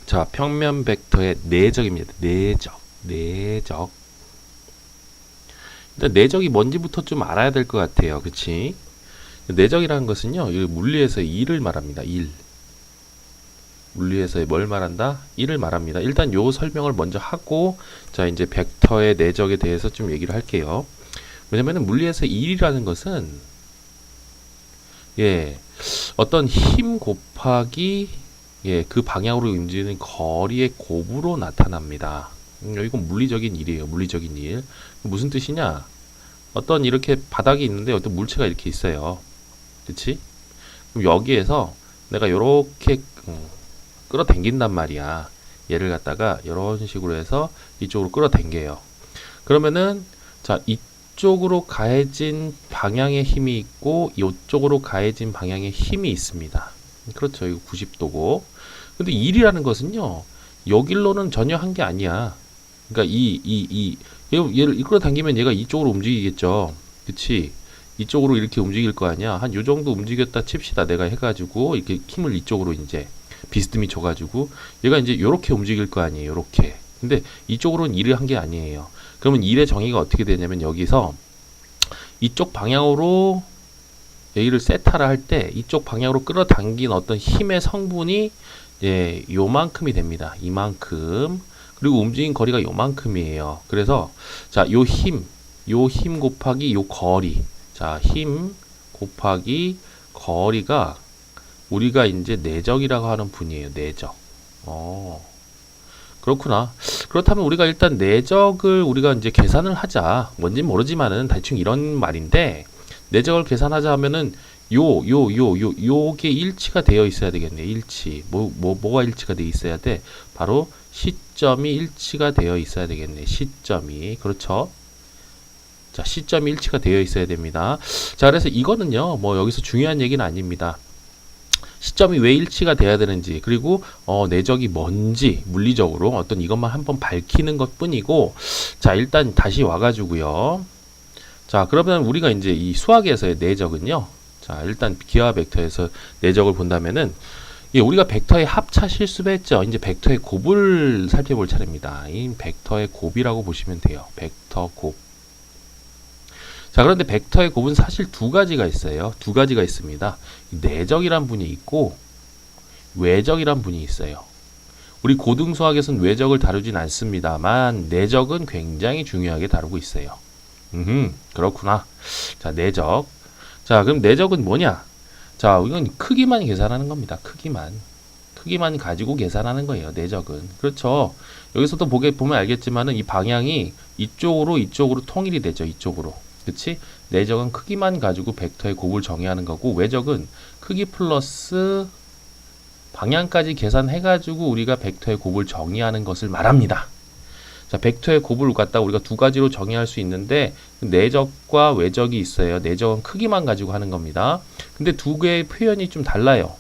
자, 평면 벡터의 내적입니다. 내적. 일단 내적이 뭔지부터 좀 알아야 될 것 같아요. 그치? 내적이라는 것은요, 이 물리에서의 일을 말합니다. 일. 물리에서의 뭘 말한다? 일을 말합니다. 일단 요 설명을 먼저 하고, 자, 이제 벡터의 내적에 대해서 좀 얘기를 할게요. 왜냐면은 물리에서 일이라는 것은, 예, 어떤 힘 곱하기, 예, 그 방향으로 움직이는 거리의 곱으로 나타납니다. 이건 물리적인 일이에요. 물리적인 일. 무슨 뜻이냐? 어떤 이렇게 바닥이 있는데 어떤 물체가 이렇게 있어요. 그치? 그럼 여기에서 내가 요렇게 끌어당긴단 말이야. 얘를 갖다가 이런 식으로 해서 이쪽으로 끌어당겨요. 그러면은 자, 이쪽으로 가해진 방향의 힘이 있고 이쪽으로 가해진 방향의 힘이 있습니다. 그렇죠. 이거 90도고. 근데 일이라는 것은요. 여길로는 전혀 한 게 아니야. 그러니까 얘를 끌어당기면 얘가 이쪽으로 움직이겠죠. 그치? 이쪽으로 이렇게 움직일 거 아니야. 한 요 정도 움직였다 칩시다. 내가 해가지고 이렇게 힘을 이쪽으로 이제 비스듬히 줘가지고 얘가 이제 요렇게 움직일 거 아니에요. 요렇게. 근데 이쪽으로는 일을 한 게 아니에요. 그러면 일의 정의가 어떻게 되냐면 여기서 이쪽 방향으로 여기를 세타를 할 때 이쪽 방향으로 끌어당긴 어떤 힘의 성분이 예, 요만큼이 됩니다. 이만큼. 그리고 움직인 거리가 요만큼이에요. 그래서 자, 요 힘 곱하기 요 거리. 자, 힘 곱하기 거리가 우리가 이제 내적이라고 하는 분이에요. 내적. 그렇구나. 그렇다면 우리가 일단 내적을 우리가 이제 계산을 하자. 뭔진 모르지만은 대충 이런 말인데 내적을 계산하자 하면은 요게 일치가 되어 있어야 되겠네. 일치. 뭐가 일치가 되어 있어야 돼? 바로 시점이 일치가 되어 있어야 되겠네. 시점이. 그렇죠? 자, 시점이 일치가 되어 있어야 됩니다. 자, 그래서 이거는요, 뭐 여기서 중요한 얘기는 아닙니다. 시점이 왜 일치가 돼야 되는지, 그리고 내적이 뭔지 물리적으로 어떤 이것만 한번 밝히는 것 뿐이고, 자, 일단 다시 와가지고요. 자, 그러면 우리가 이제 이 수학에서의 내적은요. 자, 일단 기하 벡터에서 내적을 본다면은 예, 우리가 벡터의 합차 실수배 했죠. 이제 벡터의 곱을 살펴볼 차례입니다. 이 벡터의 곱이라고 보시면 돼요. 벡터 곱. 자, 그런데 벡터의 곱은 사실 두 가지가 있어요. 두 가지가 있습니다. 내적이란 분이 있고 외적이란 분이 있어요. 우리 고등수학에서는 외적을 다루진 않습니다만 내적은 굉장히 중요하게 다루고 있어요. 그렇구나. 자, 내적. 자, 그럼 내적은 뭐냐? 자, 이건 크기만 계산하는 겁니다. 크기만 가지고 계산하는 거예요. 내적은. 그렇죠. 여기서도 보면 알겠지만은 이 방향이 이쪽으로 통일이 되죠. 이쪽으로. 그치? 내적은 크기만 가지고 벡터의 곱을 정의하는 거고 외적은 크기 플러스 방향까지 계산해가지고 우리가 벡터의 곱을 정의하는 것을 말합니다. 자, 벡터의 곱을 갖다 우리가 두 가지로 정의할 수 있는데 내적과 외적이 있어요. 내적은 크기만 가지고 하는 겁니다. 근데 두 개의 표현이 좀 달라요.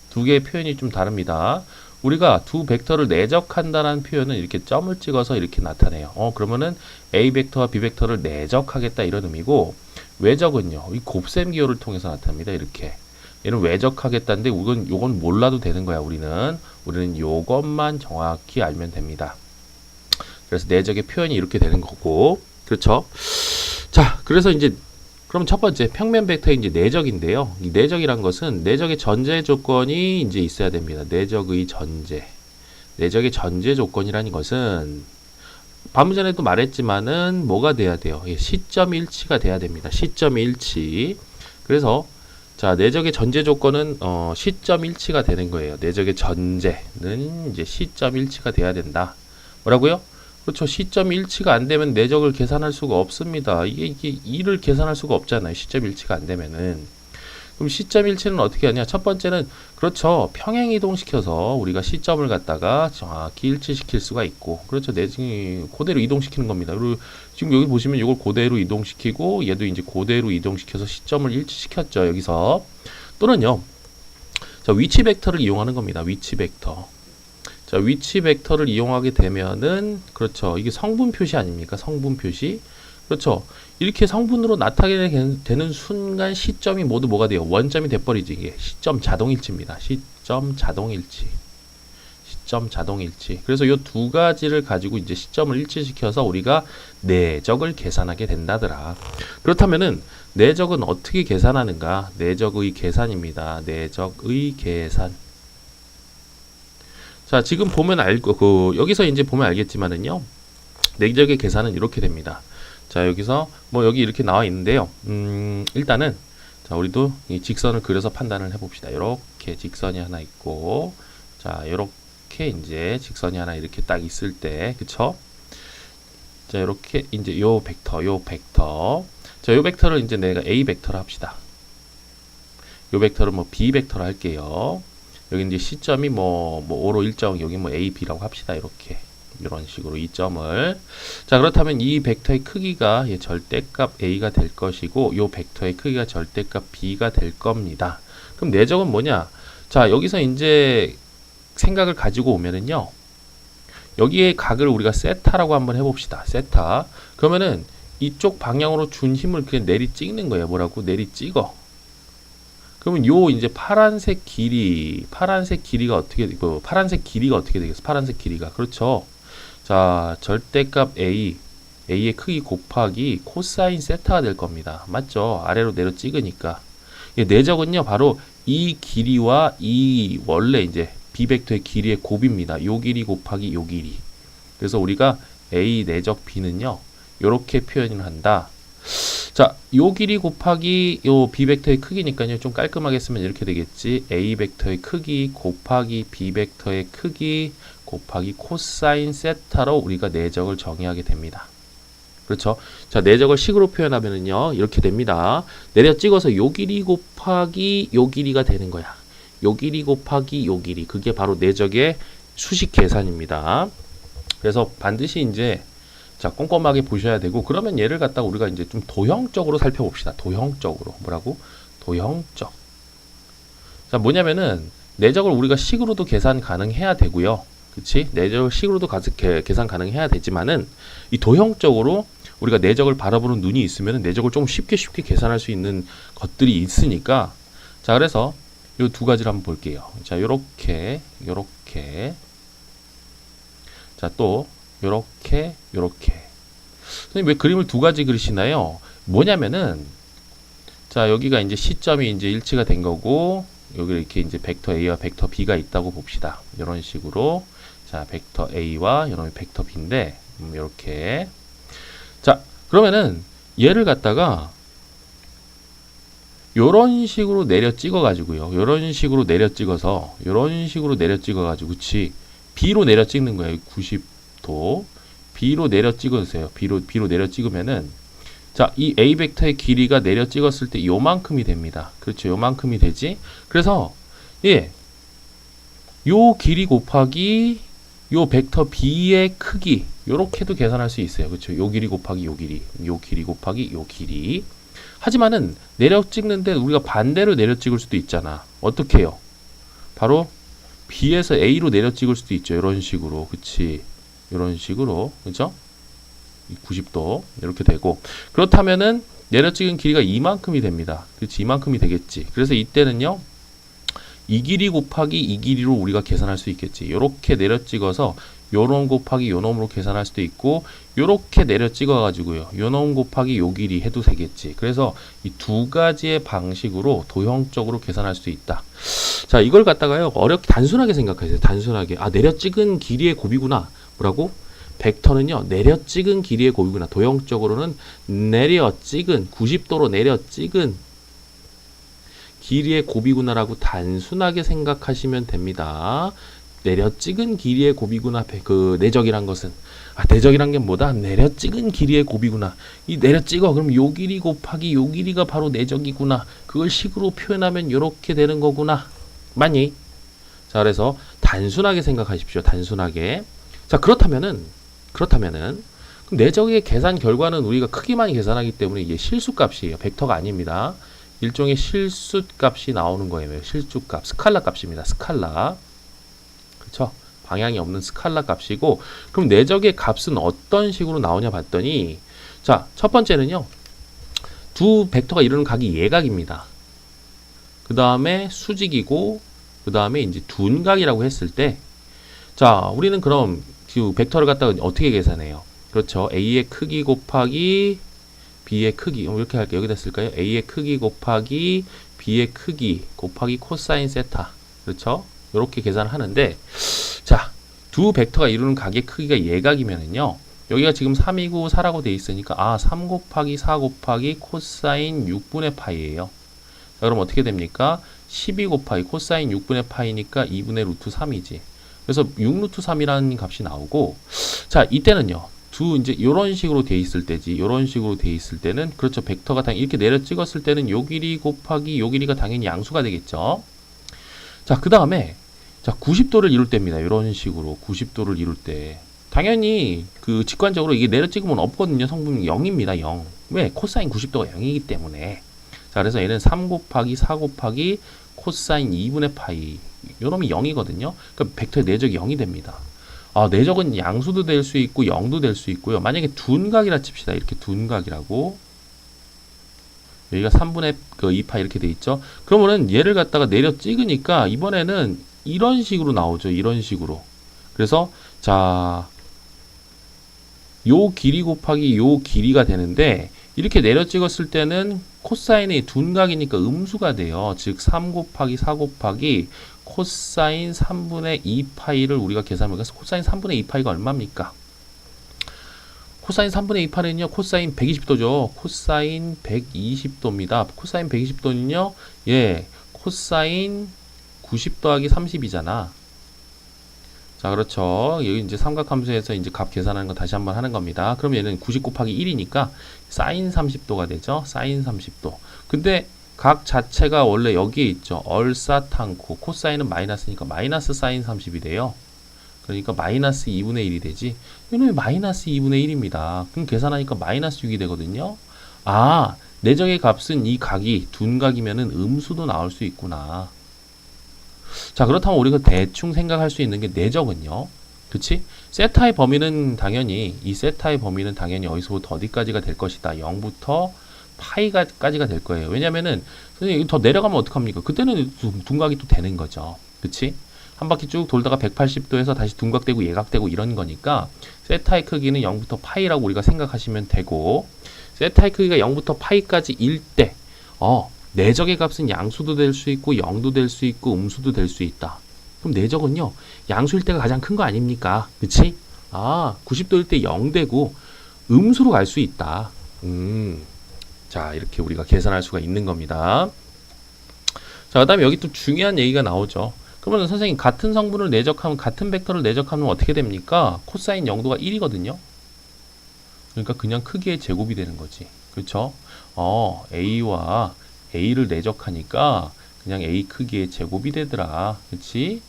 두 개의 표현이 좀 다릅니다. 우리가 두 벡터를 내적한다는 표현은 이렇게 점을 찍어서 이렇게 나타내요. 그러면은 A 벡터와 B 벡터를 내적하겠다 이런 의미고 외적은요. 이 곱셈 기호를 통해서 나타납니다. 이렇게. 얘는 외적하겠다는데 요건 몰라도 되는 거야. 우리는 요것만 정확히 알면 됩니다. 그래서 내적의 표현이 이렇게 되는 거고. 그렇죠? 자, 그래서 이제 그럼 첫 번째 평면 벡터의 이제 내적인데요. 이 내적이란 것은 내적의 전제 조건이 이제 있어야 됩니다. 내적의 전제 조건이라는 것은 방금 전에도 말했지만은 뭐가 돼야 돼요? 시점 일치가 돼야 됩니다. 시점 일치. 그래서 자, 내적의 전제 조건은 시점 일치가 되는 거예요. 내적의 전제는 이제 시점 일치가 돼야 된다. 뭐라고요? 그렇죠. 시점 일치가 안 되면 내적을 계산할 수가 없습니다. 이게 일을 계산할 수가 없잖아요. 시점 일치가 안 되면은. 그럼 시점 일치는 어떻게 하냐? 첫 번째는 그렇죠. 평행 이동시켜서 우리가 시점을 갖다가 정확히 일치시킬 수가 있고, 그렇죠. 내적이 그대로 이동시키는 겁니다. 그리고 지금 여기 보시면 이걸 그대로 이동시키고 얘도 이제 그대로 이동시켜서 시점을 일치시켰죠. 여기서 또는요. 자, 위치 벡터를 이용하는 겁니다. 위치 벡터. 자, 위치 벡터를 이용하게 되면은 그렇죠. 이게 성분 표시 아닙니까? 성분 표시. 그렇죠. 이렇게 성분으로 나타나게 되는 순간 시점이 모두 뭐가 돼요? 원점이 돼버리지. 이게 시점 자동일치입니다. 시점 자동일치. 시점 자동 일치. 그래서 이 두 가지를 가지고 이제 시점을 일치시켜서 우리가 내적을 계산하게 된다더라. 그렇다면은 내적은 어떻게 계산하는가? 내적의 계산입니다. 내적의 계산. 자, 지금 보면 여기서 이제 보면 알겠지만은요. 내적의 계산은 이렇게 됩니다. 자, 여기서 뭐 여기 이렇게 나와 있는데요. 일단은 자, 우리도 이 직선을 그려서 판단을 해봅시다. 이렇게 직선이 하나 있고, 자, 이렇게 이제 직선이 하나 이렇게 딱 있을 때, 그쵸? 자, 이렇게 이제 요 벡터. 자, 요 벡터를 이제 내가 A 벡터로 합시다. 요 벡터를 뭐 B 벡터로 할게요. 여기 이제 시점이 뭐 5로 일정, 여기 뭐 A, B라고 합시다. 이렇게. 이런 식으로 이 점을. 자, 그렇다면 이 벡터의 크기가 절대값 A가 될 것이고, 이 벡터의 크기가 절대값 B가 될 겁니다. 그럼 내적은 뭐냐? 자, 여기서 이제 생각을 가지고 오면은요, 여기에 각을 우리가 세타라고 한번 해봅시다. 세타. 그러면은 이쪽 방향으로 준 힘을 그냥 내리 찍는 거예요. 뭐라고? 내리 찍어. 그러면 요 이제 파란색 길이가 어떻게, 파란색 길이가 어떻게 되겠어? 파란색 길이가. 그렇죠. 자, 절대값 A의 크기 곱하기 코사인 세타가 될 겁니다. 맞죠? 아래로 내려 찍으니까. 내적은요, 바로 이 길이와 이 원래 이제 B 벡터의 길이의 곱입니다. 요 길이 곱하기 요 길이. 그래서 우리가 A 내적 B는요, 요렇게 표현을 한다. 자, 요 길이 곱하기 요 B 벡터의 크기니까요, 좀 깔끔하게 쓰면 이렇게 되겠지. A 벡터의 크기 곱하기 B 벡터의 크기 곱하기 코사인 세타로 우리가 내적을 정의하게 됩니다. 그렇죠? 자, 내적을 식으로 표현하면은요, 이렇게 됩니다. 내려 찍어서 요 길이 곱하기 요 길이가 되는 거야. 요 길이 곱하기 요 길이. 그게 바로 내적의 수식 계산입니다. 그래서 반드시 이제 자, 꼼꼼하게 보셔야 되고, 그러면 얘를 갖다가 우리가 이제 좀 도형적으로 살펴봅시다. 도형적으로. 뭐라고? 도형적. 자, 뭐냐면은 내적을 우리가 식으로도 계산 가능해야 되고요. 그치? 내적을 식으로도 계산 가능해야 되지만은 이 도형적으로 우리가 내적을 바라보는 눈이 있으면 내적을 좀 쉽게 계산할 수 있는 것들이 있으니까, 자, 그래서 요 두 가지를 한번 볼게요. 자, 요렇게 자, 또 요렇게 선생님 왜 그림을 두 가지 그리시나요? 뭐냐면은 자, 여기가 이제 시점이 이제 일치가 된 거고, 여기 이렇게 이제 벡터 A와 벡터 B가 있다고 봅시다. 이런 식으로. 자, 벡터 A와 이런 벡터 B인데, 이렇게. 자, 그러면은 얘를 갖다가 요런 식으로 내려 찍어 가지고요. 요런 식으로 내려 찍어서 그치? B로 내려 찍는 거예요. 90도. B로 내려 찍으세요. B로 내려 찍으면은 자, 이 A 벡터의 길이가 내려 찍었을 때 요만큼이 됩니다. 그렇죠. 요만큼이 되지. 그래서 요 길이 곱하기 요 벡터 B의 크기 요렇게도 계산할 수 있어요. 그렇죠. 요 길이 곱하기 요 길이 곱하기 요 길이. 하지만은 내려 찍는데 우리가 반대로 내려 찍을 수도 있잖아. 어떻게 해요? 바로 B에서 A로 내려 찍을 수도 있죠. 이런 식으로. 그치? 이런 식으로. 그죠? 90도. 이렇게 되고. 그렇다면은 내려 찍은 길이가 이만큼이 됩니다. 그렇지? 이만큼이 되겠지. 그래서 이때는요, 이 길이 곱하기 이 길이로 우리가 계산할 수 있겠지. 이렇게 내려 찍어서 요놈 곱하기 요놈으로 계산할 수도 있고, 요렇게 내려 찍어 가지고요, 요놈 곱하기 요 길이 해도 되겠지. 그래서 이 두 가지의 방식으로 도형적으로 계산할 수 있다. 자, 이걸 갖다가요, 단순하게 생각하세요. 단순하게. 아, 내려 찍은 길이의 곱이구나. 뭐라고? 벡터는요, 내려 찍은 길이의 곱이구나. 도형적으로는 내려 찍은, 90도로 내려 찍은 길이의 곱이구나라고 단순하게 생각하시면 됩니다. 내려 찍은 길이의 곱이구나. 그 내적이란 것은, 아, 내적이란 게 뭐다? 내려 찍은 길이의 곱이구나. 이 내려 찍어. 그럼 요 길이 곱하기 요 길이가 바로 내적이구나. 그걸 식으로 표현하면 요렇게 되는 거구나. 맞니? 자, 그래서 단순하게 생각하십시오. 단순하게. 자, 그렇다면은 그럼 내적의 계산 결과는 우리가 크기만 계산하기 때문에 이게 실수값이에요. 벡터가 아닙니다. 일종의 실수값이 나오는 거예요. 실수값, 스칼라 값입니다. 스칼라. 그렇죠? 방향이 없는 스칼라 값이고, 그럼 내적의 값은 어떤 식으로 나오냐 봤더니, 자, 첫 번째는요, 두 벡터가 이루는 각이 예각입니다. 그 다음에 수직이고, 그 다음에 이제 둔각이라고 했을 때, 자, 우리는 그럼 그 벡터를 갖다가 어떻게 계산해요? 그렇죠. A의 크기 곱하기 B의 크기. 이렇게 할게요. 여기다 쓸까요? A의 크기 곱하기 B의 크기 곱하기 코사인 세타. 그렇죠? 이렇게 계산을 하는데, 자, 두 벡터가 이루는 각의 크기가 예각이면은요. 여기가 지금 3이고 4라고 돼 있으니까 3 곱하기 4 곱하기 코사인 6분의 파이예요. 자, 그럼 어떻게 됩니까? 12 곱하기 코사인 6분의 파이니까 2분의 루트 3이지. 그래서 6 루트 3이라는 값이 나오고, 자, 이때는요. 이제 요런 식으로 돼 있을 때지. 요런 식으로 돼 있을 때는 그렇죠. 벡터가 당연히 이렇게 내려 찍었을 때는 요 길이 곱하기 요 길이가 당연히 양수가 되겠죠. 자, 그다음에 자, 90도를 이룰 때입니다. 요런 식으로 90도를 이룰 때 당연히 그 직관적으로 이게 내려 찍으면 없거든요. 성분이 0입니다. 0. 왜? 코사인 90도가 0이기 때문에. 자, 그래서 얘는 3 곱하기 4 곱하기 코사인 2분의 파이. 요놈이 0이거든요. 그러니까 벡터의 내적이 0이 됩니다. 내적은 양수도 될 수 있고 0도 될 수 있고요. 만약에 둔각이라 칩시다. 이렇게 둔각이라고. 여기가 3분의 2파 이렇게 돼 있죠. 그러면은 얘를 갖다가 내려 찍으니까 이번에는 이런 식으로 나오죠. 이런 식으로. 그래서 자, 요 길이 곱하기 요 길이가 되는데 이렇게 내려 찍었을 때는 코사인이 둔각이니까 음수가 돼요. 즉 3 곱하기 4 곱하기 코사인 3분의 2파이를 우리가 계산하면 코사인 3분의 2파이가 얼마입니까? 코사인 3분의 2파이는요. 코사인 120도죠. 코사인 120도입니다. 코사인 120도는요. 예, 코사인 90 더하기 30이잖아. 자, 그렇죠. 여기 이제 삼각함수에서 이제 값 계산하는 거 다시 한번 하는 겁니다. 그럼 얘는 90 곱하기 1이니까 사인 30도가 되죠. 사인 30도. 근데 각 자체가 원래 여기에 있죠. 얼싸탕코. 코사인은 마이너스니까 마이너스 사인 30이 돼요. 그러니까 마이너스 2분의 1이 되지. 이놈이 마이너스 2분의 1입니다. 그럼 계산하니까 마이너스 6이 되거든요. 내적의 값은 이 각이 둔각이면은 음수도 나올 수 있구나. 자, 그렇다면 우리가 대충 생각할 수 있는 게 내적은요. 그치? 세타의 범위는 당연히 이 세타의 범위는 당연히 어디서부터 어디까지가 될 것이다. 0부터 파이까지가 될 거예요. 왜냐면은 선생님 더 내려가면 어떡합니까? 그때는 둔각이 또 되는 거죠. 그치? 한 바퀴 쭉 돌다가 180도에서 다시 둔각되고 예각되고 이런 거니까 세타의 크기는 0부터 파이라고 우리가 생각하시면 되고, 세타의 크기가 0부터 파이까지일 때 내적의 값은 양수도 될 수 있고 0도 될 수 있고 음수도 될 수 있다. 그럼 내적은요. 양수일 때가 가장 큰 거 아닙니까? 그치? 90도일 때 0 되고 음수로 갈 수 있다. 자, 이렇게 우리가 계산할 수가 있는 겁니다. 자, 그 다음에 여기 또 중요한 얘기가 나오죠. 그러면 선생님 같은 성분을 내적하면 같은 벡터를 내적하면 어떻게 됩니까? 코사인 0도가 1이거든요. 그러니까 그냥 크기의 제곱이 되는 거지. 그렇죠? A와 A를 내적하니까 그냥 A 크기의 제곱이 되더라. 그치?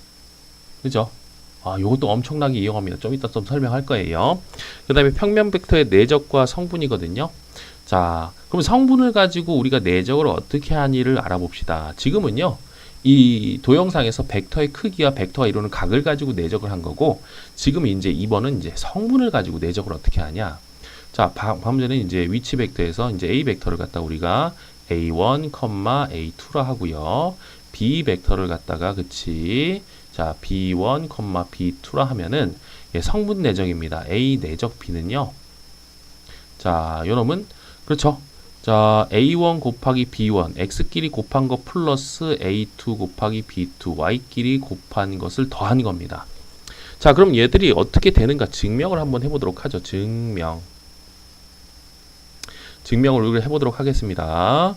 그죠? 요것도 엄청나게 이용합니다. 좀 이따 좀 설명할 거예요. 그 다음에 평면 벡터의 내적과 성분이거든요. 자, 그럼 성분을 가지고 우리가 내적을 어떻게 하니를 알아봅시다. 지금은요, 이 도형상에서 벡터의 크기와 벡터가 이루는 각을 가지고 내적을 한 거고, 지금 이제 2번은 이제 성분을 가지고 내적을 어떻게 하냐. 자, 방금 전에 이제 위치 벡터에서 이제 A 벡터를 갖다 우리가 A1, A2라 하고요. B 벡터를 갖다가 그치. 자, B1, B2라 하면은 성분 내적입니다. A 내적 B는요. 자, 요놈은 그렇죠. 자, A1 곱하기 B1, X끼리 곱한 거 플러스 A2 곱하기 B2, Y끼리 곱한 것을 더한 겁니다. 자, 그럼 얘들이 어떻게 되는가 증명을 한번 해보도록 하죠. 증명을 우리가 해보도록 하겠습니다.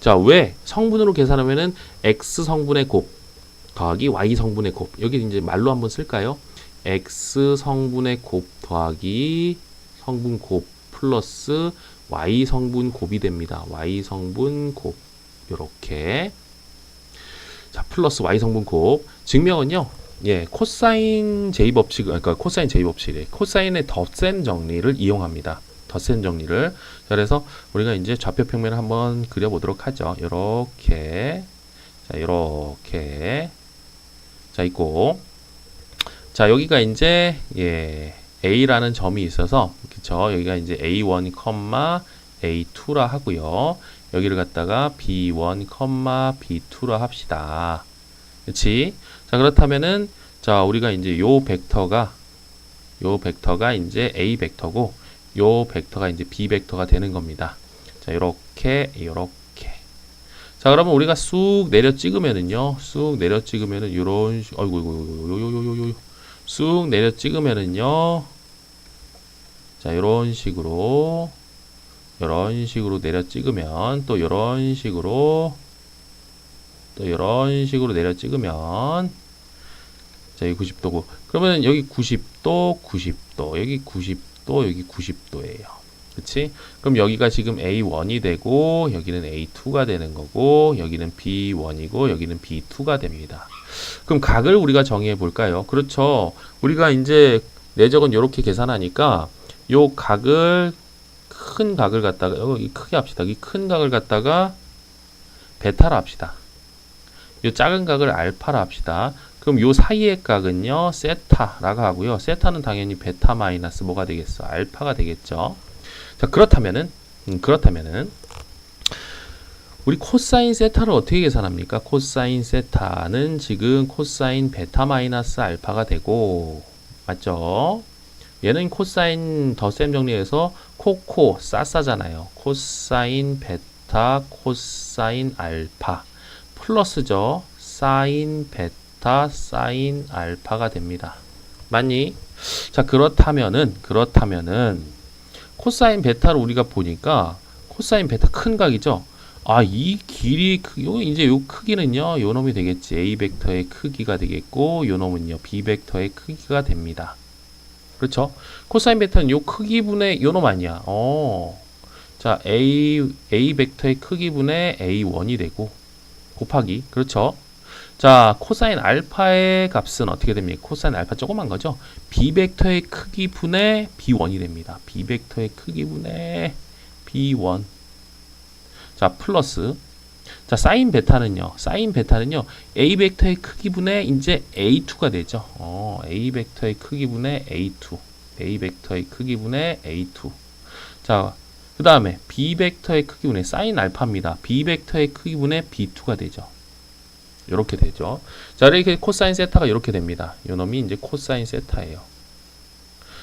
자, 왜? 성분으로 계산하면은 X 성분의 곱 더하기 Y 성분의 곱. 여기 이제 말로 한번 쓸까요? X 성분의 곱 더하기 성분 곱 플러스 Y 성분 곱이 됩니다. Y 성분 곱. 요렇게. 자, 플러스 Y 성분 곱. 증명은요. 코사인 J 법칙, 그러니까 코사인 J 법칙이래. 코사인의 덧셈 정리를 이용합니다. 덧셈 정리를. 자, 그래서 우리가 이제 좌표 평면을 한번 그려보도록 하죠. 요렇게. 자, 요렇게. 자, 있고. 자, 여기가 이제, A라는 점이 있어서, 그쵸. 여기가 이제 A1, A2라 하고요. 여기를 갖다가 B1, B2라 합시다. 그치? 자, 그렇다면은, 자, 우리가 이제 요 벡터가 이제 A 벡터고 요 벡터가 이제 B 벡터가 되는 겁니다. 자, 요렇게. 자, 그러면 우리가 쑥 내려 찍으면은요. 요런 어이구 쑥 내려 찍으면은요. 자, 요런 식으로 내려 찍으면 또 요런 식으로 내려 찍으면 자, 여기 90도고 그러면 여기 90도, 여기 90도, 여기 90도예요. 그치? 그럼 여기가 지금 A1이 되고 여기는 A2가 되는 거고 여기는 B1이고 여기는 B2가 됩니다. 그럼 각을 우리가 정의해 볼까요? 그렇죠. 우리가 이제 내적은 이렇게 계산하니까 요 각을 큰 각을 갖다가 여기 크게 합시다. 이 큰 각을 갖다가 베타라 합시다. 요 작은 각을 알파라 합시다. 그럼 요 사이의 각은요 세타라고 하고요. 세타는 당연히 베타 마이너스 뭐가 되겠어? 알파가 되겠죠. 자, 그렇다면은 우리 코사인 세타를 어떻게 계산합니까? 코사인 세타는 지금 코사인 베타 마이너스 알파가 되고 맞죠? 얘는 코사인 덧셈 정리해서 코코 싸싸잖아요. 코사인 베타 코사인 알파 플러스죠. 사인 베타 사인 알파가 됩니다. 맞니? 자, 그렇다면은 코사인 베타를 우리가 보니까 코사인 베타 큰 각이죠. 아, 이 길이 이제 요 크기는요. 요 놈이 되겠지. A 벡터의 크기가 되겠고 요 놈은요. B 벡터의 크기가 됩니다. 그렇죠? 코사인 베타는 요 크기분의 요 놈 아니야. 자, A 벡터의 크기분의 A1이 되고 곱하기 그렇죠? 자, 코사인 알파의 값은 어떻게 됩니까? 코사인 알파 조그만 거죠? B 벡터의 크기분의 B1이 됩니다. B 벡터의 크기분의 B1. 자, 플러스. 자, 사인 베타는요. A 벡터의 크기분의 이제 A2가 되죠. A 벡터의 크기분의 A2. A 벡터의 크기분의 A2. 자, 그 다음에 B 벡터의 크기분의 사인 알파입니다. B 벡터의 크기분의 B2가 되죠. 이렇게 되죠. 자, 이렇게 코사인 세타가 이렇게 됩니다. 요 놈이 이제 코사인 세타예요.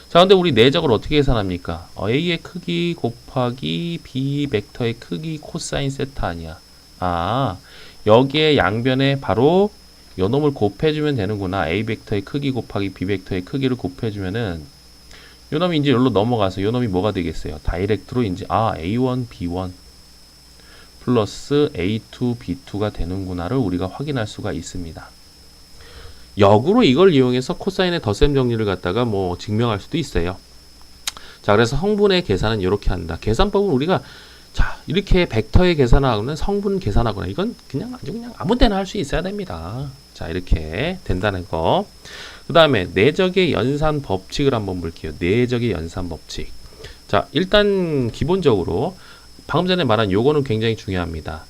자, 근데 우리 내적을 어떻게 계산합니까? A의 크기 곱하기 B 벡터의 크기 코사인 세타 아니야. 아, 여기에 양변에 바로 요 놈을 곱해주면 되는구나. A 벡터의 크기 곱하기 B 벡터의 크기를 곱해주면은 요 놈이 이제 여기로 넘어가서 요 놈이 뭐가 되겠어요? 다이렉트로 이제 A1, B1 플러스 A2, B2가 되는구나를 우리가 확인할 수가 있습니다. 역으로 이걸 이용해서 코사인의 덧셈 정리를 갖다가 뭐 증명할 수도 있어요. 자, 그래서 성분의 계산은 이렇게 한다. 계산법은 우리가 자, 이렇게 벡터의 계산하고는 성분 계산하거나 이건 그냥 아무 때나 할 수 있어야 됩니다. 자, 이렇게 된다는 거. 그 다음에 내적의 연산 법칙을 한번 볼게요. 내적의 연산 법칙. 자, 일단 기본적으로 방금 전에 말한 요거는 굉장히 중요합니다.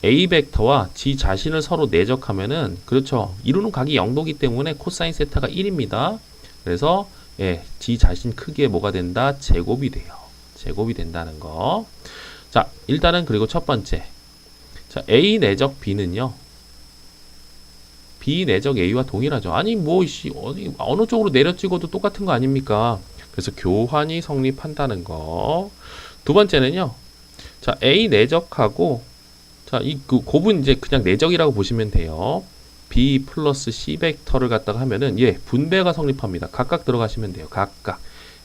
A 벡터와 지 자신을 서로 내적하면은 그렇죠. 이루는 각이 0도기 때문에 코사인 세타가 1입니다. 그래서 예, 지 자신 크기에 뭐가 된다? 제곱이 돼요. 제곱이 된다는 거. 자, 일단은 그리고 첫 번째. 자, A 내적 B는요. B 내적 A와 동일하죠. 아니 뭐 어느 쪽으로 내려 찍어도 똑같은 거 아닙니까? 그래서 교환이 성립한다는 거. 두 번째는요. 자, A 내적하고 자, 그 곱은 이제 그냥 내적이라고 보시면 돼요. B 플러스 C 벡터를 갖다가 하면은 예, 분배가 성립합니다. 각각 들어가시면 돼요. 각각.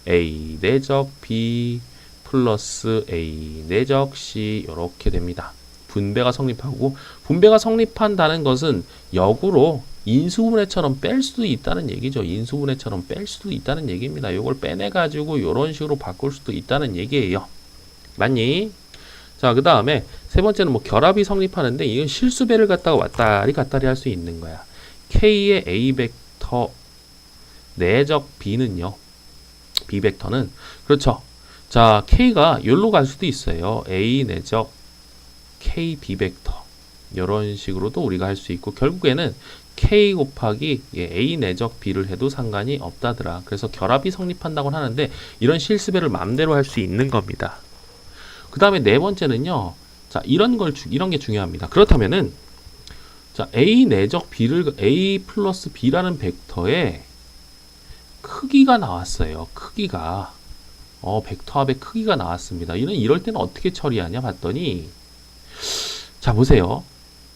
A 내적 B 플러스 A 내적 C 이렇게 됩니다. 분배가 성립하고 분배가 성립한다는 것은 역으로 인수분해처럼 뺄 수도 있다는 얘기죠. 인수분해처럼 뺄 수도 있다는 얘기입니다. 이걸 빼내가지고 이런 식으로 바꿀 수도 있다는 얘기예요. 맞니? 자, 그 다음에 세 번째는 뭐 결합이 성립하는데 이건 실수배를 갖다가 왔다리 할 수 있는 거야. K의 A 벡터 내적 B는요. B 벡터는 그렇죠. 자, K가 여기로 갈 수도 있어요. A 내적 K B 벡터 이런 식으로도 우리가 할 수 있고 결국에는 K 곱하기 A 내적 B를 해도 상관이 없다더라. 그래서 결합이 성립한다고 하는데 이런 실수배를 마음대로 할 수 있는 겁니다. 그 다음에 네 번째는요. 자, 이런 게 중요합니다. 그렇다면은 자, A 내적 B를 A 플러스 B라는 벡터의 크기가 나왔어요. 크기가 벡터 합의 크기가 나왔습니다. 이럴 때는 어떻게 처리하냐 봤더니 자 보세요.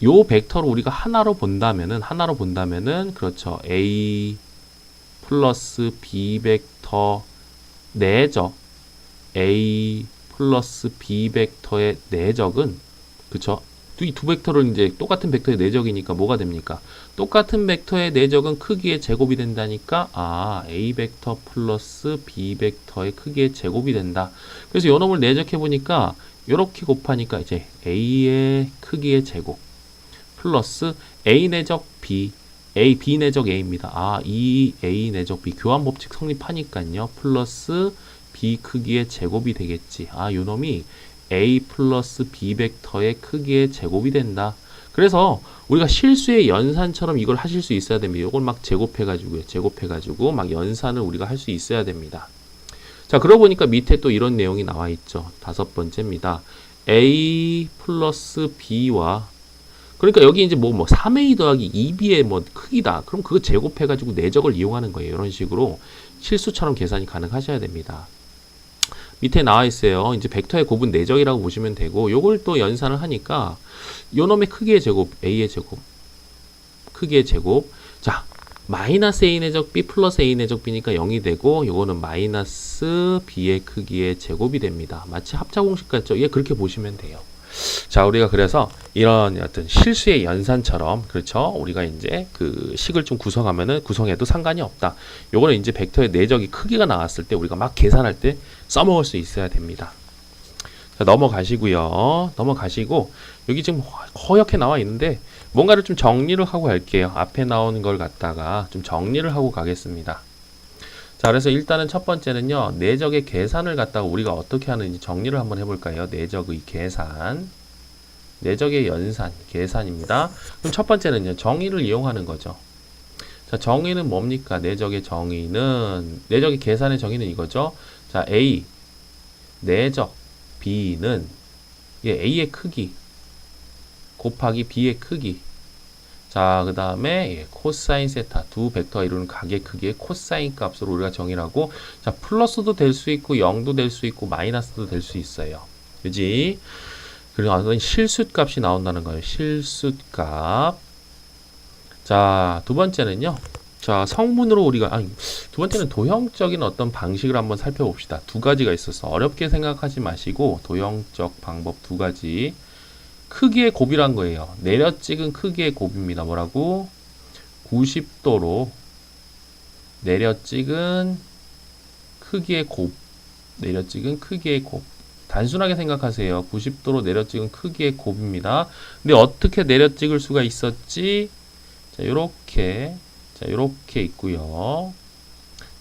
요 벡터를 우리가 하나로 본다면은 그렇죠. A 플러스 B 벡터 내적 A 플러스 B 벡터의 내적은 그쵸? 이 두 벡터를 이제 똑같은 벡터의 내적이니까 뭐가 됩니까? 똑같은 벡터의 내적은 크기의 제곱이 된다니까 A 벡터 플러스 B 벡터의 크기의 제곱이 된다. 그래서 요 놈을 내적해 보니까 요렇게 곱하니까 이제 A의 크기의 제곱 플러스 A 내적 B B 내적 A입니다. 이 A 내적 B 교환 법칙 성립하니까요. 플러스 B 크기의 제곱이 되겠지. 요 놈이 A 플러스 B 벡터의 크기의 제곱이 된다. 그래서 우리가 실수의 연산처럼 이걸 하실 수 있어야 됩니다. 이걸 막 제곱해가지고 막 연산을 우리가 할 수 있어야 됩니다. 자, 그러고 보니까 밑에 또 이런 내용이 나와 있죠. 5번째입니다. A 플러스 B와 그러니까 여기 이제 3A 더하기 2B의 크기다. 그럼 그거 제곱해가지고 내적을 이용하는 거예요. 이런 식으로 실수처럼 계산이 가능하셔야 됩니다. 밑에 나와 있어요. 이제 벡터의 곱은 내적이라고 보시면 되고, 요걸 또 연산을 하니까, 요 놈의 크기의 제곱, A의 제곱, 크기의 제곱. 자, 마이너스 A 내적 B 플러스 A 내적 B니까 0이 되고, 요거는 마이너스 B의 크기의 제곱이 됩니다. 마치 합차 공식 같죠? 예, 그렇게 보시면 돼요. 자, 우리가 그래서 이런 어떤 실수의 연산처럼, 그렇죠? 우리가 이제 그 식을 좀 구성해도 상관이 없다. 요거는 이제 벡터의 내적이 크기가 나왔을 때 우리가 막 계산할 때 써먹을 수 있어야 됩니다. 자, 넘어가시고, 여기 지금 허옇게 나와 있는데, 뭔가를 좀 정리를 하고 갈게요. 앞에 나오는 걸 갖다가 좀 정리를 하고 가겠습니다. 자, 그래서 일단은 첫 번째는요, 내적의 계산을 갖다가 우리가 어떻게 하는지 정리를 한번 해볼까요? 내적의 계산, 내적의 연산, 계산입니다. 그럼 첫 번째는요, 정의를 이용하는 거죠. 자, 정의는 뭡니까? 내적의 계산의 정의는 이거죠. 자, A, 내적, B는 A의 크기, 곱하기 B의 크기. 자, 그 다음에 코사인 세타, 두 벡터가 이루는 각의 크기의 코사인 값으로 우리가 정의를 하고, 자, 플러스도 될 수 있고 0도 될 수 있고 마이너스도 될 수 있어요. 그지? 그리고 어떤 실수값이 나온다는 거예요. 실수값. 자, 두 번째는요. 자, 성분으로 두 번째는 도형적인 어떤 방식을 한번 살펴봅시다. 두 가지가 있어서 어렵게 생각하지 마시고 도형적 방법 두 가지. 크기의 곱이란 거예요. 내려 찍은 크기의 곱입니다. 뭐라고? 90도로 내려 찍은 크기의 곱. 단순하게 생각하세요. 90도로 내려 찍은 크기의 곱입니다. 근데 어떻게 내려 찍을 수가 있었지? 자, 요렇게 있고요.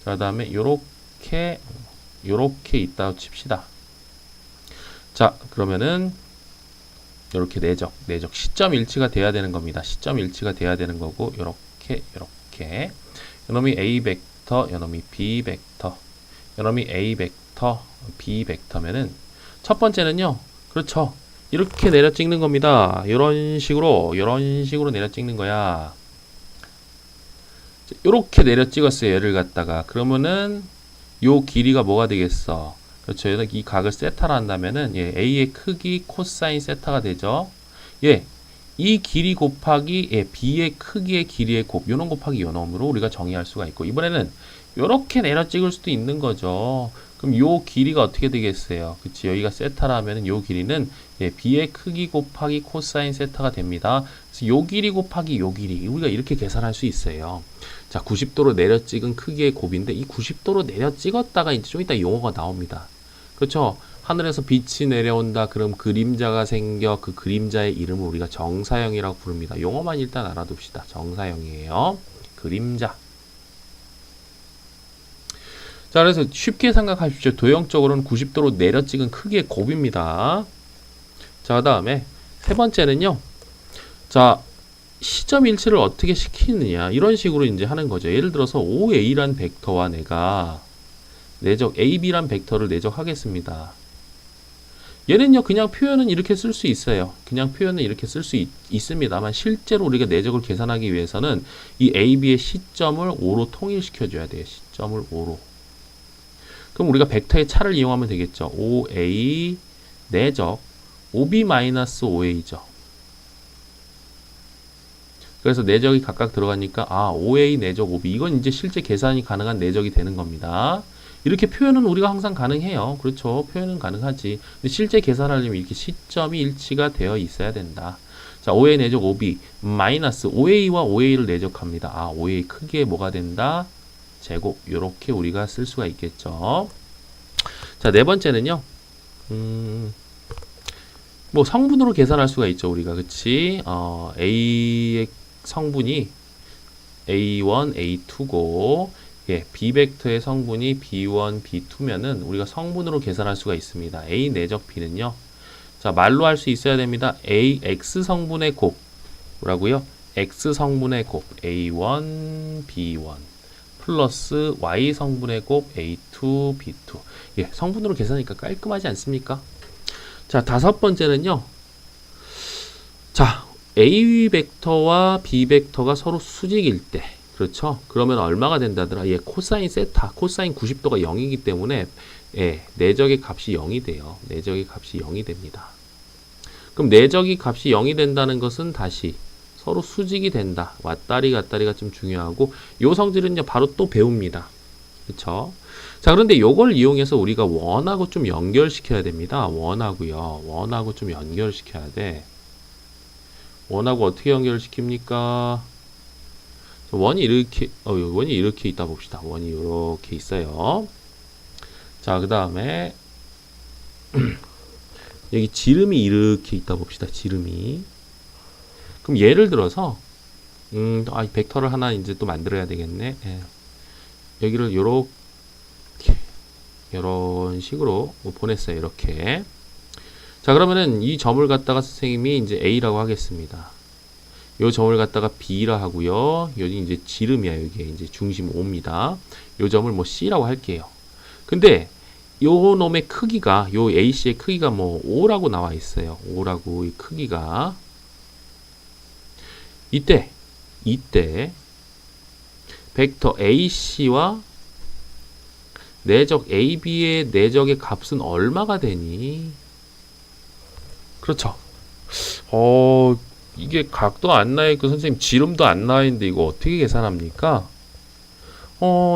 자, 그다음에 요렇게 있다고 칩시다. 자, 그러면은 이렇게 내적 시점 일치가 돼야 되는 겁니다. 시점 일치가 돼야 되는 거고 요렇게 요놈이 A 벡터, 요놈이 B 벡터, 요놈이 A 벡터, B 벡터면은 첫 번째는요. 그렇죠. 이렇게 내려 찍는 겁니다. 이런 식으로 내려 찍는 거야. 이렇게 내려 찍었어요. 얘를 갖다가 그러면은 요 길이가 뭐가 되겠어? 그렇죠. 이 각을 세타로 한다면은 A의 크기 코사인 세타가 되죠. 이 길이 곱하기 B의 크기의 길이의 곱, 요놈 곱하기 요놈으로 우리가 정의할 수가 있고, 이번에는 요렇게 내려 찍을 수도 있는 거죠. 그럼 요 길이가 어떻게 되겠어요? 그치, 여기가 세타라 하면은 요 길이는 B의 크기 곱하기 코사인 세타가 됩니다. 그래서 요 길이 곱하기 요 길이, 우리가 이렇게 계산할 수 있어요. 자, 90도로 내려 찍은 크기의 곱인데, 이 90도로 내려 찍었다가 이제 좀 이따 용어가 나옵니다. 그렇죠? 하늘에서 빛이 내려온다. 그럼 그림자가 생겨. 그 그림자의 이름을 우리가 정사형이라고 부릅니다. 용어만 일단 알아둡시다. 정사형이에요. 그림자. 자, 그래서 쉽게 생각하십시오. 도형적으로는 90도로 내려 찍은 크기의 곱입니다. 자, 그 다음에 세 번째는요. 자, 시점 일치를 어떻게 시키느냐. 이런 식으로 이제 하는 거죠. 예를 들어서 OA란 벡터와 내가 내적 AB란 벡터를 내적하겠습니다. 얘는요, 그냥 표현은 이렇게 쓸 수 있어요. 그냥 표현은 이렇게 쓸 수 있습니다만, 실제로 우리가 내적을 계산하기 위해서는 이 A, B의 시점을 5로 통일시켜줘야 돼요. 시점을 5로. 그럼 우리가 벡터의 차를 이용하면 되겠죠. 5A 내적 5B-5A죠. 그래서 내적이 각각 들어가니까 5A 내적 5B. 이건 이제 실제 계산이 가능한 내적이 되는 겁니다. 이렇게 표현은 우리가 항상 가능해요. 그렇죠. 표현은 가능하지. 근데 실제 계산하려면 이렇게 시점이 일치가 되어 있어야 된다. 자, 5A 내적 5B 마이너스 5A와 5A를 내적합니다. 5A 크기에 뭐가 된다? 제곱. 요렇게 우리가 쓸 수가 있겠죠. 자, 네 번째는요. 뭐 성분으로 계산할 수가 있죠. 우리가. 그치? A의 성분이 A1, A2고 예, B 벡터의 성분이 B1, B2면은 우리가 성분으로 계산할 수가 있습니다. A 내적 B는요. 자, 말로 할 수 있어야 됩니다. X 성분의 곱. 뭐라고요? X 성분의 곱 A1, B1 플러스 Y 성분의 곱 A2, B2. 예, 성분으로 계산하니까 깔끔하지 않습니까? 자, 다섯 번째는요. 자, A 벡터와 B 벡터가 서로 수직일 때, 그렇죠? 그러면 얼마가 된다더라? 예, 코사인 세타, 코사인 90도가 0이기 때문에 예, 내적의 값이 0이 돼요. 내적의 값이 0이 됩니다. 그럼 내적이 값이 0이 된다는 것은 다시 서로 수직이 된다. 왔다리 갔다리가 좀 중요하고 요 성질은요, 바로 또 배웁니다. 그렇죠? 자, 그런데 요걸 이용해서 우리가 원하고 좀 연결시켜야 됩니다. 원하고요. 원하고 좀 연결시켜야 돼. 원하고 어떻게 연결시킵니까? 원이 이렇게 있다 봅시다. 원이 이렇게 있어요. 자, 그 다음에 여기 지름이 이렇게 있다 봅시다. 지름이. 그럼 예를 들어서 벡터를 하나 이제 또 만들어야 되겠네. 예. 여기를 요렇게 이런 식으로 보냈어요. 이렇게. 자, 그러면은 이 점을 갖다가 선생님이 이제 A라고 하겠습니다. 요 점을 갖다가 B라 하고요. 여기 이제 지름이야. 이게 이제 중심 O입니다. 요 점을 뭐 C라고 할게요. 근데 요 놈의 크기가 요 AC의 크기가 뭐 5라고 나와 있어요. 5라고 이 크기가 이때 벡터 AC와 내적 AB의 내적의 값은 얼마가 되니? 그렇죠. 이게 각도 안 나와 있고 선생님 지름도 안 나와 있는데 이거 어떻게 계산합니까?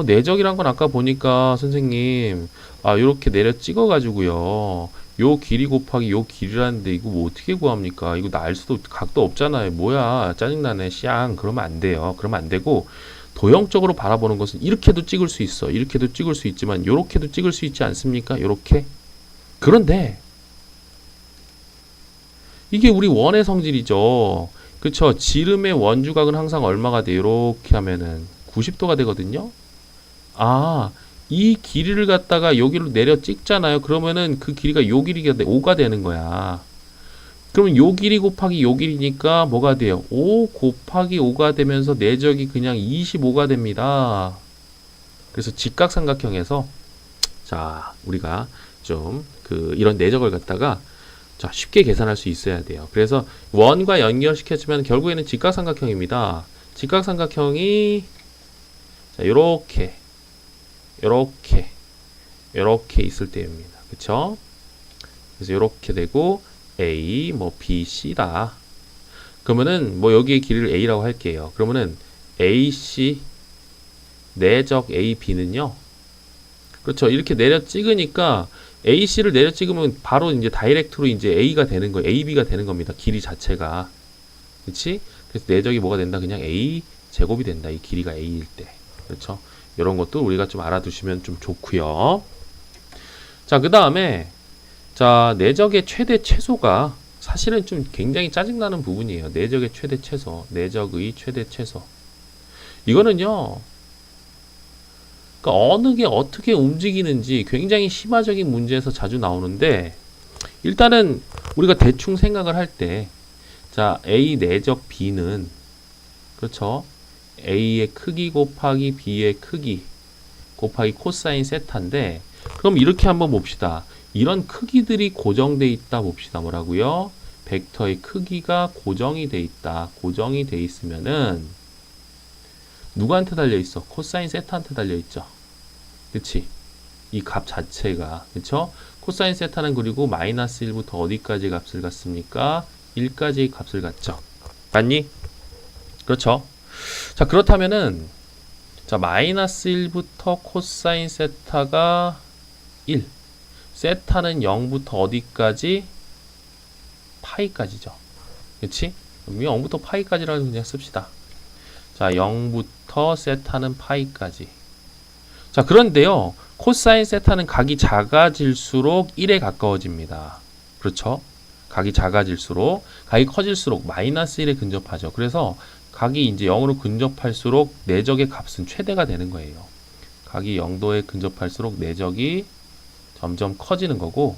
내적이란 건 아까 보니까 선생님 요렇게 내려 찍어 가지고요. 요 길이 곱하기 요 길이라는데 이거 뭐 어떻게 구합니까? 이거 날 수도 각도 없잖아요. 뭐야 짜증나네. 샹. 그러면 안 돼요. 그러면 안 되고 도형적으로 바라보는 것은 이렇게도 찍을 수 있어. 이렇게도 찍을 수 있지만 요렇게도 찍을 수 있지 않습니까? 요렇게. 그런데 이게 우리 원의 성질이죠. 그쵸? 지름의 원주각은 항상 얼마가 돼? 이렇게 하면은 90도가 되거든요. 이 길이를 갖다가 여기로 내려 찍잖아요. 그러면은 그 길이가 요 길이가 5가 되는 거야. 그러면 요 길이 곱하기 요 길이니까 뭐가 돼요? 5 곱하기 5가 되면서 내적이 그냥 25가 됩니다. 그래서 직각삼각형에서 자, 우리가 좀 이런 내적을 갖다가 자, 쉽게 계산할 수 있어야 돼요. 그래서 원과 연결시켜주면 결국에는 직각삼각형입니다. 직각삼각형이 자, 요렇게 있을 때입니다. 그쵸? 그래서 요렇게 되고 A, 뭐 B, C다. 그러면은 뭐 여기에 길이를 A라고 할게요. 그러면은 AC 내적 AB는요. 그렇죠. 이렇게 내려 찍으니까 AC를 내려 찍으면 바로 이제 다이렉트로 이제 A가 되는 거예요. AB가 되는 겁니다. 길이 자체가. 그렇지? 그래서 내적이 뭐가 된다? 그냥 A 제곱이 된다. 이 길이가 A일 때. 그렇죠? 이런 것도 우리가 좀 알아두시면 좀 좋고요. 자, 그 다음에 자, 내적의 최대 최소가 사실은 좀 굉장히 짜증나는 부분이에요. 내적의 최대 최소, 내적의 최대 최소. 이거는요. 그러니까 어느 게 어떻게 움직이는지 굉장히 심화적인 문제에서 자주 나오는데 일단은 우리가 대충 생각을 할 때 자, A 내적 B는 그렇죠? A의 크기 곱하기 B의 크기 곱하기 코사인 세타인데 그럼 이렇게 한번 봅시다. 이런 크기들이 고정돼 있다 봅시다. 뭐라고요? 벡터의 크기가 고정이 돼 있다. 고정이 돼 있으면은 누구한테 달려 있어? 코사인 세타한테 달려 있죠. 그치? 이 값 자체가. 그쵸? 코사인 세타는 그리고 마이너스 1부터 어디까지 값을 갖습니까? 1까지 값을 갖죠. 맞니? 그렇죠? 자, 그렇다면은 자, 마이너스 1부터 코사인 세타가 1. 세타는 0부터 어디까지? 파이까지죠. 그치? 0부터 파이까지라고 그냥 씁시다. 자, 0부터 세타는 파이까지. 자, 그런데요. 코사인 세타는 각이 작아질수록 1에 가까워집니다. 그렇죠? 각이 작아질수록, 각이 커질수록 마이너스 1에 근접하죠. 그래서 각이 이제 0으로 근접할수록 내적의 값은 최대가 되는 거예요. 각이 0도에 근접할수록 내적이 점점 커지는 거고,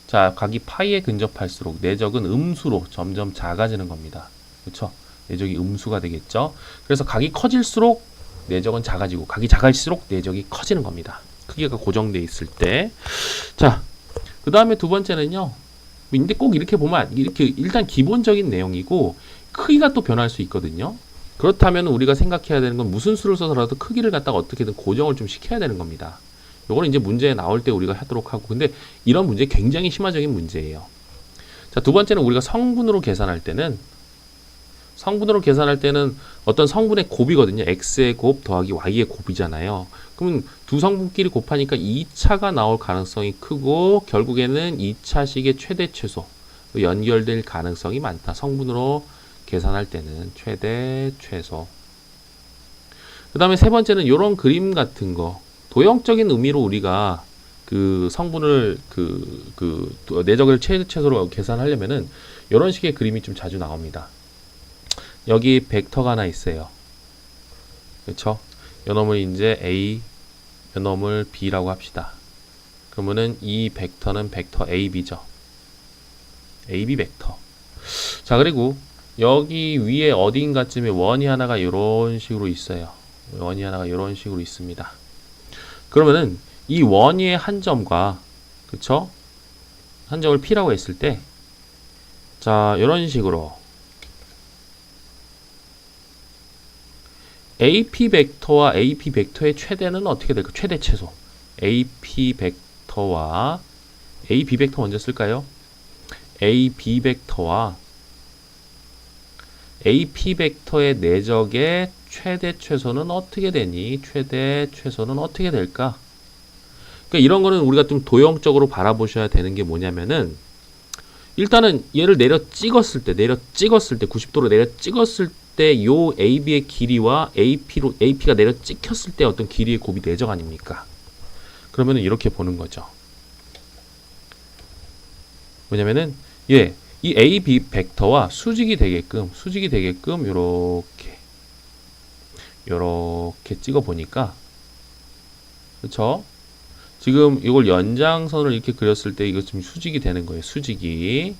자, 각이 파이에 근접할수록 내적은 음수로 점점 작아지는 겁니다. 그렇죠? 내적이 음수가 되겠죠. 그래서 각이 커질수록 내적은 작아지고, 각이 작아질수록 내적이 커지는 겁니다. 크기가 고정되어 있을 때. 자, 그 다음에 두 번째는요. 근데 꼭 이렇게 보면, 이렇게 일단 기본적인 내용이고, 크기가 또 변할 수 있거든요. 그렇다면 우리가 생각해야 되는 건 무슨 수를 써서라도 크기를 갖다가 어떻게든 고정을 좀 시켜야 되는 겁니다. 요거는 이제 문제 나올 때 우리가 하도록 하고, 근데 이런 문제 굉장히 심화적인 문제예요. 자, 두 번째는 우리가 성분으로 계산할 때는 어떤 성분의 곱이거든요. x의 곱 더하기 y의 곱이잖아요. 그럼 두 성분끼리 곱하니까 2차가 나올 가능성이 크고 결국에는 2차식의 최대 최소 연결될 가능성이 많다. 성분으로 계산할 때는 최대 최소. 그 다음에 세 번째는 이런 그림 같은 거 도형적인 의미로 우리가 그 성분을 내적을 최대 최소로 계산하려면은 이런 식의 그림이 좀 자주 나옵니다. 여기 벡터가 하나 있어요. 그렇죠? 요놈을 이제 A, 요놈을 B라고 합시다. 그러면은 이 벡터는 벡터 AB죠. AB 벡터. 자, 그리고 여기 위에 어딘가쯤에 원이 하나가 이런 식으로 있어요. 원이 하나가 이런 식으로 있습니다. 그러면은 이 원위의 한 점과, 그쵸? 한 점을 P라고 했을 때, 자, 이런 식으로 AP 벡터와 AP 벡터의 최대는 어떻게 될까? 최대 최소. AP 벡터와 AB 벡터 먼저 쓸까요? AB 벡터와 AP 벡터의 내적의 최대 최소는 어떻게 되니? 최대 최소는 어떻게 될까? 그러니까 이런 거는 우리가 좀 도형적으로 바라보셔야 되는 게 뭐냐면은 일단은 얘를 내려 찍었을 때 90도로 내려 찍었을 때 요 AB의 길이와 AP가 내려 찍혔을 때 어떤 길이의 곱이 내적 아닙니까? 그러면은 이렇게 보는 거죠. 뭐냐면은 이 AB 벡터와 수직이 되게끔 요렇게 찍어 보니까, 그렇죠? 지금 이걸 연장선을 이렇게 그렸을 때 이거 좀 수직이 되는 거예요. 수직.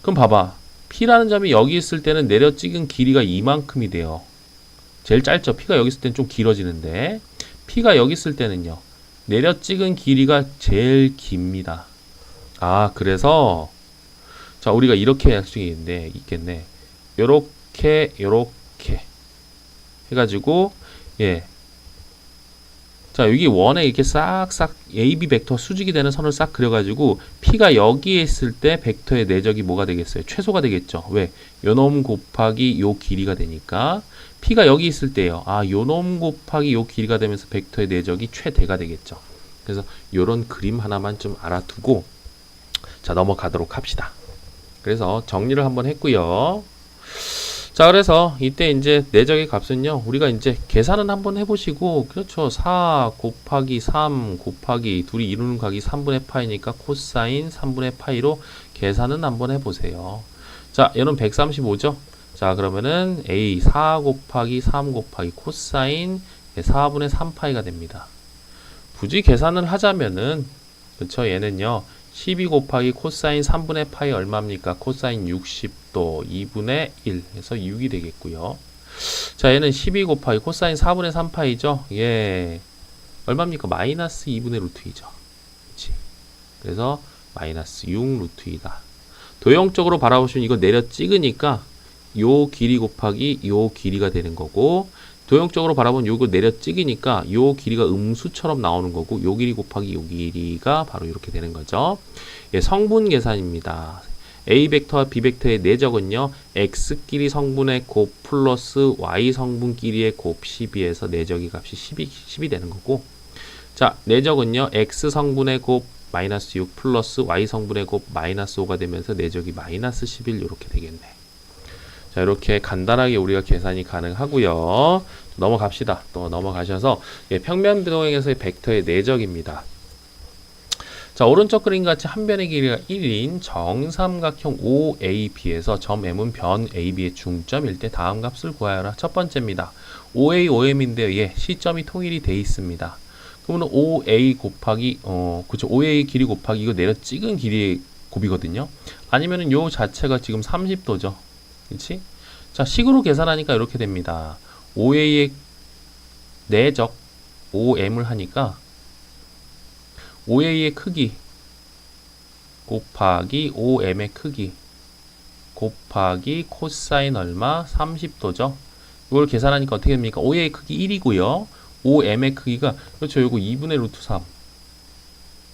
그럼 봐봐. P라는 점이 여기 있을 때는 내려 찍은 길이가 이만큼이 돼요. 제일 짧죠. P가 여기 있을 때는 좀 길어지는데 P가 여기 있을 때는요. 내려 찍은 길이가 제일 깁니다. 아, 그래서 자, 우리가 이렇게 할 수 있겠네. 요렇게 해가지고 자, 여기 원에 이렇게 싹싹 AB 벡터 수직이 되는 선을 싹 그려가지고 P가 여기에 있을 때 벡터의 내적이 뭐가 되겠어요? 최소가 되겠죠. 왜? 요놈 곱하기 요 길이가 되니까 P가 여기 있을 때요. 아, 요놈 곱하기 요 길이가 되면서 벡터의 내적이 최대가 되겠죠. 그래서 요런 그림 하나만 좀 알아두고 자, 넘어가도록 합시다. 그래서 정리를 한번 했고요. 자, 그래서 이때 이제 내적의 값은요, 우리가 이제 계산은 한번 해보시고, 그렇죠. 4 곱하기 3 곱하기 둘이 이루는 각이 3분의 파이니까 코사인 3분의 파이로 계산은 한번 해보세요. 자, 얘는 135죠? 자, 그러면은 A 4 곱하기 3 곱하기 코사인 4분의 3파이가 됩니다. 굳이 계산을 하자면은, 그렇죠. 얘는요, 12 곱하기 코사인 3분의 파이 얼마입니까? 코사인 60도 2분의 1 해서 6이 되겠고요. 자, 얘는 12 곱하기 코사인 4분의 3파이죠? 예. 얼마입니까? 마이너스 2분의 루트 2죠. 그치? 그래서 마이너스 6 루트 2다. 도형적으로 바라보시면 이거 내려 찍으니까 요 길이 곱하기 요 길이가 되는 거고, 도형적으로 바라보면 요거 내려 찍으니까 요 길이가 음수처럼 나오는 거고, 요 길이 곱하기 요 길이가 바로 이렇게 되는 거죠. 예, 성분 계산입니다. A 벡터와 B 벡터의 내적은요, X끼리 성분의 곱 플러스 Y 성분끼리의 곱 12에서 내적의 값이 10이 되는 거고, 자, 내적은요, X 성분의 곱 마이너스 6 플러스 Y 성분의 곱 마이너스 5가 되면서 내적이 마이너스 11 이렇게 되겠네. 자, 이렇게 간단하게 우리가 계산이 가능하고요. 넘어갑시다. 또 넘어가셔서 예, 평면 도형에서의 벡터의 내적입니다. 자, 오른쪽 그림 같이 한 변의 길이가 1인 정삼각형 OAB에서 점 M은 변 AB의 중점일 때 다음 값을 구하여라. 첫 번째입니다. OA, OM인데요. 예, 시점이 통일이 돼 있습니다. 그러면 OA 곱하기 그쵸, OA 길이 곱하기 이거 내려 찍은 길이의 곱이거든요. 아니면은 요 자체가 지금 30도죠. 그렇지? 자, 식으로 계산하니까 이렇게 됩니다. OA의 내적 OM을 하니까 OA의 크기 곱하기 OM의 크기 곱하기 코사인 얼마? 30도죠. 이걸 계산하니까 어떻게 됩니까? OA의 크기 1이고요. OM의 크기가 그렇죠. 이거 2분의 루트 3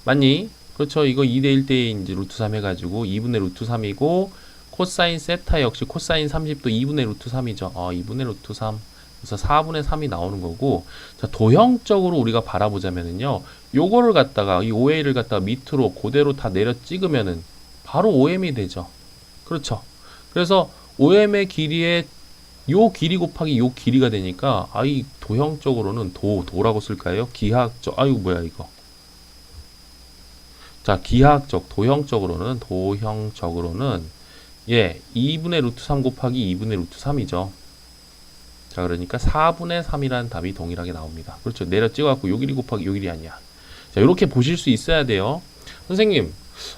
맞니? 그렇죠. 이거 2대 1대 이제 루트 3 해가지고 2분의 루트 3이고, 코사인 세타 역시 코사인 30도 2분의 루트 3이죠. 2분의 루트 3. 그래서 4분의 3이 나오는 거고, 자, 도형적으로 우리가 바라보자면은요, 요거를 갖다가, 이 OA를 갖다가 밑으로 그대로 다 내려 찍으면은 바로 OM이 되죠. 그렇죠. 그래서 OM의 길이에 요 길이 곱하기 요 길이가 되니까, 이 도형적으로는 도라고 쓸까요? 기하학적, 아이고, 뭐야, 이거. 자, 기하학적, 도형적으로는, 예, 2분의 루트 3 곱하기 2분의 루트 3이죠. 자, 그러니까 4분의 3이라는 답이 동일하게 나옵니다. 그렇죠. 내려 찍어갖고 요 길이 곱하기 요 길이 아니야. 자, 이렇게 보실 수 있어야 돼요. 선생님,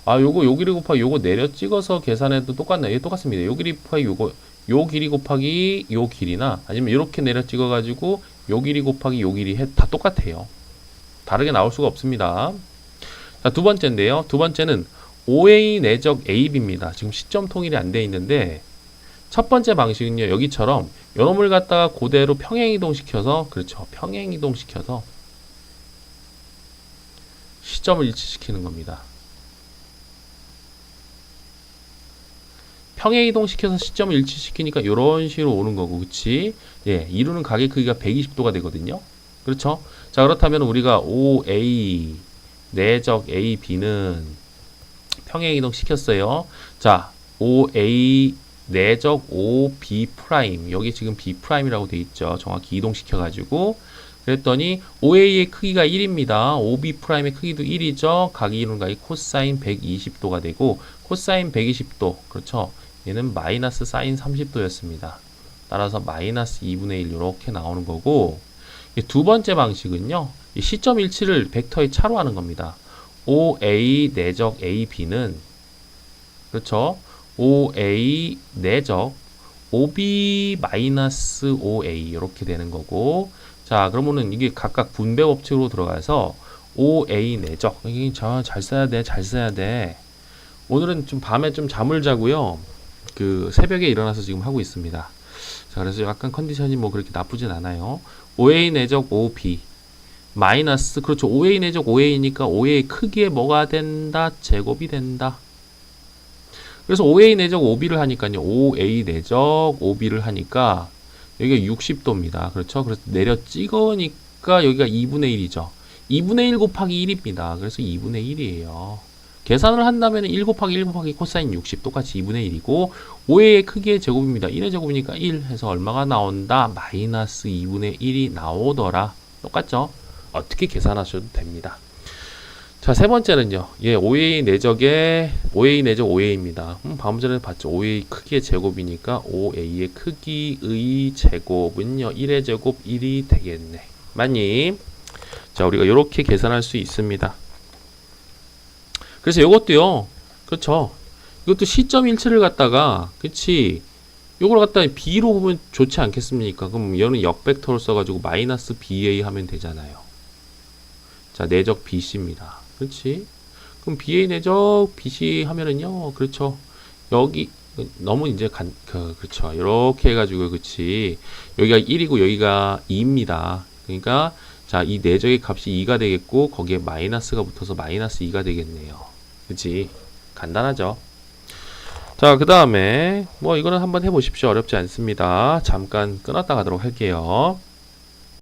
요거 요 길이 곱하기 요거 내려 찍어서 계산해도 똑같나요? 예, 똑같습니다. 요 길이 곱하기 요 길이 곱하기 요 길이나 아니면 이렇게 내려 찍어가지고 요 길이 곱하기 요 길이 다 똑같아요. 다르게 나올 수가 없습니다. 자, 두 번째인데요. 두 번째는 OA 내적 AB입니다. 지금 시점 통일이 안 돼 있는데, 첫 번째 방식은요, 여기처럼 요놈을 갖다가 그대로 평행이동시켜서, 그렇죠, 평행이동시켜서 시점을 일치시키는 겁니다. 평행이동시켜서 시점을 일치시키니까 이런 식으로 오는 거고, 그치? 예, 이루는 각의 크기가 120도가 되거든요. 그렇죠? 자, 그렇다면 우리가 OA 내적 AB는 평행이동 시켰어요. 자, OA 내적 OB 프라임, 여기 지금 B 프라임이라고 돼 있죠. 정확히 이동시켜가지고 그랬더니 OA의 크기가 1입니다. OB 프라임의 크기도 1이죠. 각이 이루는 각이 코사인 120도가 되고, 코사인 120도, 그렇죠. 얘는 마이너스 사인 30도였습니다. 따라서 마이너스 2분의 1 이렇게 나오는 거고, 두 번째 방식은요, 이 시점 일치를 벡터의 차로 하는 겁니다. OA 내적 AB는, 그렇죠, OA 내적 OB 마이너스 OA 이렇게 되는 거고, 자, 그러면은 이게 각각 분배 법칙으로 들어가서 OA 내적, 이게 잘 써야 돼, 잘 써야 돼. 오늘은 좀 밤에 좀 잠을 자고요, 그 새벽에 일어나서 지금 하고 있습니다. 자, 그래서 약간 컨디션이 뭐 그렇게 나쁘진 않아요. OA 내적 OB 마이너스, 그렇죠, OA 내적 OA니까 OA 크기에 뭐가 된다? 제곱이 된다. 그래서 OA 내적 OB를 하니까요, OA 내적 OB를 하니까 여기가 60도입니다. 그렇죠? 그래서 내려 찍으니까 여기가 2분의 1이죠. 2분의 1 곱하기 1입니다. 그래서 2분의 1이에요. 계산을 한다면 1 곱하기 1 곱하기 코사인 60 똑같이 2분의 1이고, OA의 크기의 제곱입니다. 1의 제곱이니까 1 해서 얼마가 나온다? 마이너스 2분의 1이 나오더라. 똑같죠? 어떻게 계산하셔도 됩니다. 자, 세 번째는요, 예, OA 내적 OA입니다. 방금 전에 봤죠? OA 크기의 제곱이니까 OA의 크기의 제곱은요, 1의 제곱 1이 되겠네. 맞니? 자, 우리가 이렇게 계산할 수 있습니다. 그래서 이것도요, 그렇죠, 이것도 시점 일치를 갖다가, 그치, 요걸 갖다가 B로 보면 좋지 않겠습니까? 그럼 얘는 역벡터를 써가지고 마이너스 BA 하면 되잖아요. 자, 내적 BC입니다. 그렇지? 그럼 B의 내적 BC 하면은요. 그렇죠. 여기 너무 이제 그렇죠. 이렇게 해가지고 그렇지. 여기가 1이고 여기가 2입니다. 그러니까 자, 이 내적의 값이 2가 되겠고 거기에 마이너스가 붙어서 마이너스 2가 되겠네요. 그렇지? 간단하죠. 자, 그 다음에 뭐 이거는 한번 해보십시오. 어렵지 않습니다. 잠깐 끊었다 가도록 할게요.